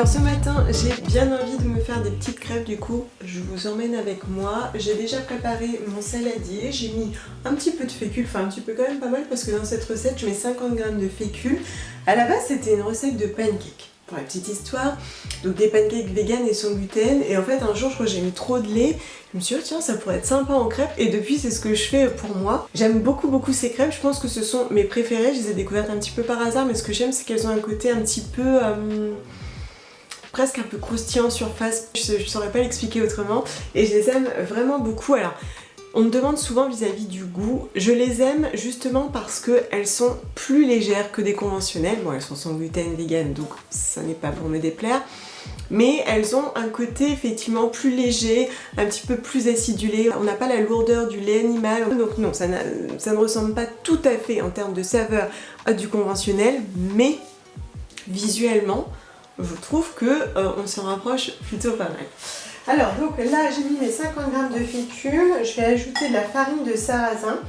Alors ce matin, j'ai bien envie de me faire des petites crêpes, du coup je vous emmène avec moi. J'ai déjà préparé mon saladier, j'ai mis un petit peu de fécule, enfin un petit peu quand même pas mal parce que dans cette recette je mets 50 g de fécule. À la base c'était une recette de pancakes, pour la petite histoire, donc des pancakes vegan et sans gluten. Et en fait un jour je crois que j'ai mis trop de lait, je me suis dit tiens ça pourrait être sympa en crêpes et depuis c'est ce que je fais pour moi. J'aime beaucoup ces crêpes, je pense que ce sont mes préférées, je les ai découvertes un petit peu par hasard, mais ce que j'aime c'est qu'elles ont un côté un petit peu... presque un peu croustillant en surface, je saurais pas l'expliquer autrement, et je les aime vraiment beaucoup. Alors on me demande souvent vis-à-vis du goût, je les aime justement parce qu'elles sont plus légères que des conventionnelles. Bon, elles sont sans gluten, vegan, donc ça n'est pas pour me déplaire, mais elles ont un côté effectivement plus léger, un petit peu plus acidulé. On n'a pas la lourdeur du lait animal, donc non, ça ne ressemble pas tout à fait en termes de saveur à du conventionnel, mais visuellement je trouve que on s'en rapproche plutôt pas mal. Alors donc là j'ai mis mes 50 g de fécule, je vais ajouter de la farine de sarrasin.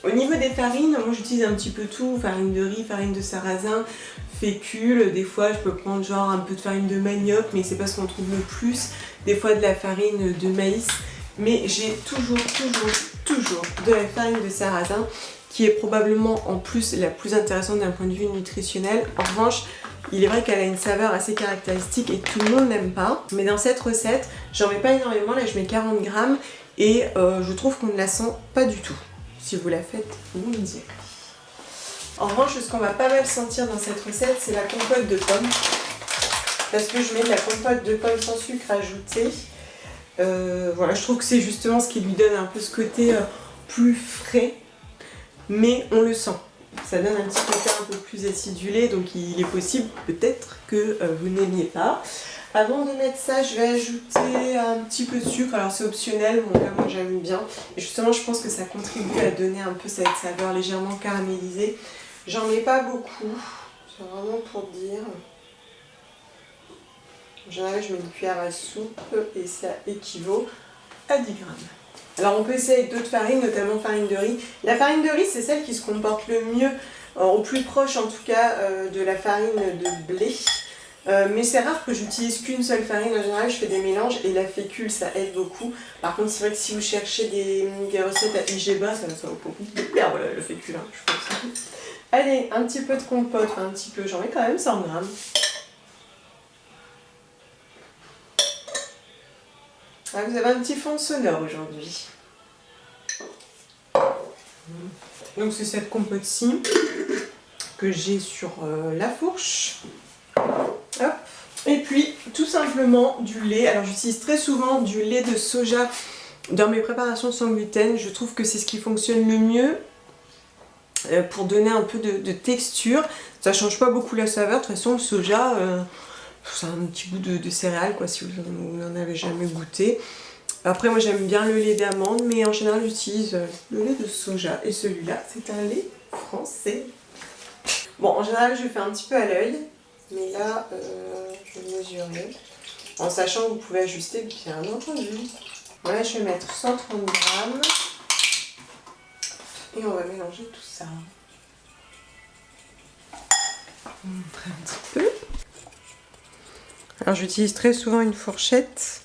Au niveau des farines, moi j'utilise un petit peu tout, farine de riz, farine de sarrasin, fécule, des fois je peux prendre genre un peu de farine de manioc, mais c'est pas ce qu'on trouve le plus, des fois de la farine de maïs, mais j'ai toujours de la farine de sarrasin qui est probablement en plus la plus intéressante d'un point de vue nutritionnel. En revanche, il est vrai qu'elle a une saveur assez caractéristique et tout le monde n'aime pas. Mais dans cette recette, j'en mets pas énormément, là je mets 40 g et je trouve qu'on ne la sent pas du tout. Si vous la faites, vous me direz. En revanche, ce qu'on va pas mal sentir dans cette recette, c'est la compote de pommes. Parce que je mets de la compote de pommes sans sucre ajouté. Voilà, je trouve que c'est justement ce qui lui donne un peu ce côté plus frais. Mais on le sent. Ça donne un petit côté un peu plus acidulé, donc il est possible peut-être que vous n'aimiez pas. Avant de mettre ça, je vais ajouter un petit peu de sucre, alors c'est optionnel, bon là moi j'aime bien. Et justement je pense que ça contribue à donner un peu cette saveur légèrement caramélisée. J'en mets pas beaucoup, c'est vraiment pour dire. En général je mets une cuillère à soupe et ça équivaut à 10 g. Alors on peut essayer avec d'autres farines, notamment farine de riz. La farine de riz c'est celle qui se comporte le mieux, au plus proche en tout cas de la farine de blé. Mais c'est rare que j'utilise qu'une seule farine, en général je fais des mélanges et la fécule ça aide beaucoup. Par contre c'est vrai que si vous cherchez des recettes à IG bas, ça va beaucoup plus plaire, voilà le fécule, hein, je pense. Allez, un petit peu de compote, enfin un petit peu, j'en mets quand même 100 g. Ah, vous avez un petit fond sonore aujourd'hui. Donc c'est cette compote-ci que j'ai sur la fourche. Hop. Et puis tout simplement du lait. Alors j'utilise très souvent du lait de soja dans mes préparations sans gluten. Je trouve que c'est ce qui fonctionne le mieux pour donner un peu de texture. Ça change pas beaucoup la saveur. De toute façon le soja... c'est un petit goût de céréales quoi, si vous n'en avez jamais goûté. Après moi j'aime bien le lait d'amande, mais en général j'utilise le lait de soja. Et celui-là c'est un lait français. Bon en général je fais un petit peu à l'œil, mais là je vais mesurer. En sachant que vous pouvez ajuster bien entendu. Voilà, je vais mettre 130 g. Et on va mélanger tout ça. On va montrer un petit peu. Alors j'utilise très souvent une fourchette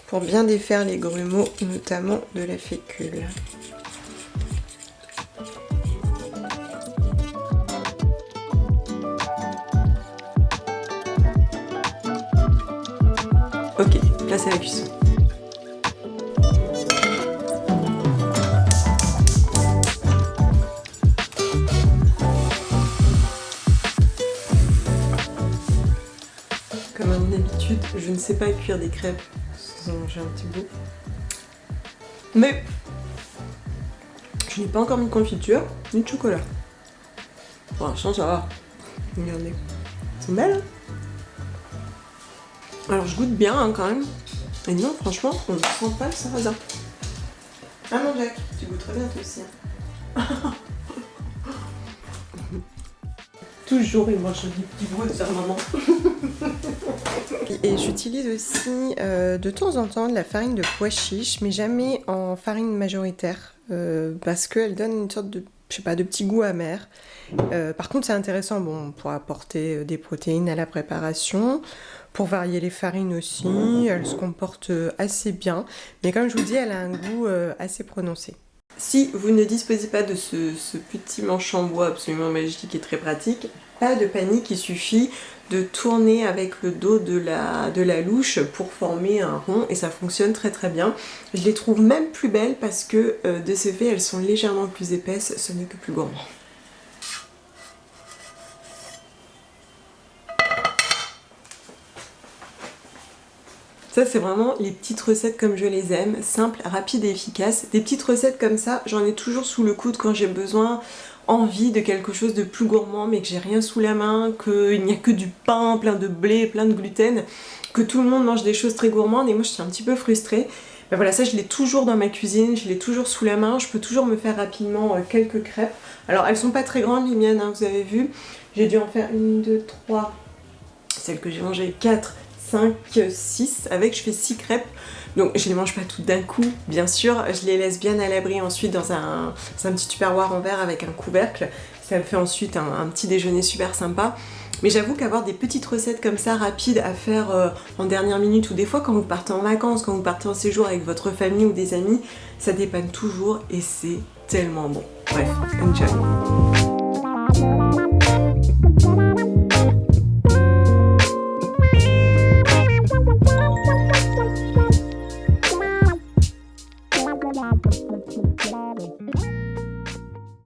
pour bien défaire les grumeaux, notamment de la fécule. Ok, là c'est la cuisson. Comme à mon habitude, je ne sais pas cuire des crêpes, j'ai un petit bout. Mais je n'ai pas encore mis de confiture, ni de chocolat. Pour l'instant ça va. Regardez. C'est belle hein. Alors je goûte bien hein, quand même. Et non franchement on ne sent pas le sarrasin. Ah non Jack, tu goûterais bien toi aussi. Hein. Toujours il mange des petits bouts de sa maman. Et j'utilise aussi de temps en temps de la farine de pois chiche, mais jamais en farine majoritaire, parce qu'elle donne une sorte de, je sais pas, de petit goût amer. Par contre c'est intéressant bon, pour apporter des protéines à la préparation. Pour varier les farines aussi, elle se comporte assez bien. Mais comme je vous dis, elle a un goût assez prononcé. Si vous ne disposez pas de ce petit manche en bois absolument magique et très pratique, pas de panique, il suffit de tourner avec le dos de la louche pour former un rond et ça fonctionne très très bien. Je les trouve même plus belles parce que de ce fait elles sont légèrement plus épaisses, ce n'est que plus gourmand. Ça c'est vraiment les petites recettes comme je les aime, simples, rapides et efficaces. Des petites recettes comme ça, j'en ai toujours sous le coude quand j'ai besoin, envie de quelque chose de plus gourmand mais que j'ai rien sous la main, qu'il n'y a que du pain plein de blé, plein de gluten, que tout le monde mange des choses très gourmandes et moi je suis un petit peu frustrée. Ben voilà, ça je l'ai toujours dans ma cuisine, je l'ai toujours sous la main, je peux toujours me faire rapidement quelques crêpes. Alors elles sont pas très grandes les miennes, hein, vous avez vu, j'ai dû en faire 1, 2, 3, celle que j'ai mangée 4, 5, 6, avec je fais 6 crêpes. Donc je les mange pas toutes d'un coup, bien sûr, je les laisse bien à l'abri ensuite dans un petit tupperware en verre avec un couvercle. Ça me fait ensuite un petit déjeuner super sympa. Mais j'avoue qu'avoir des petites recettes comme ça, rapides à faire en dernière minute, ou des fois quand vous partez en vacances, quand vous partez en séjour avec votre famille ou des amis, ça dépanne toujours et c'est tellement bon. Bref, enjoy!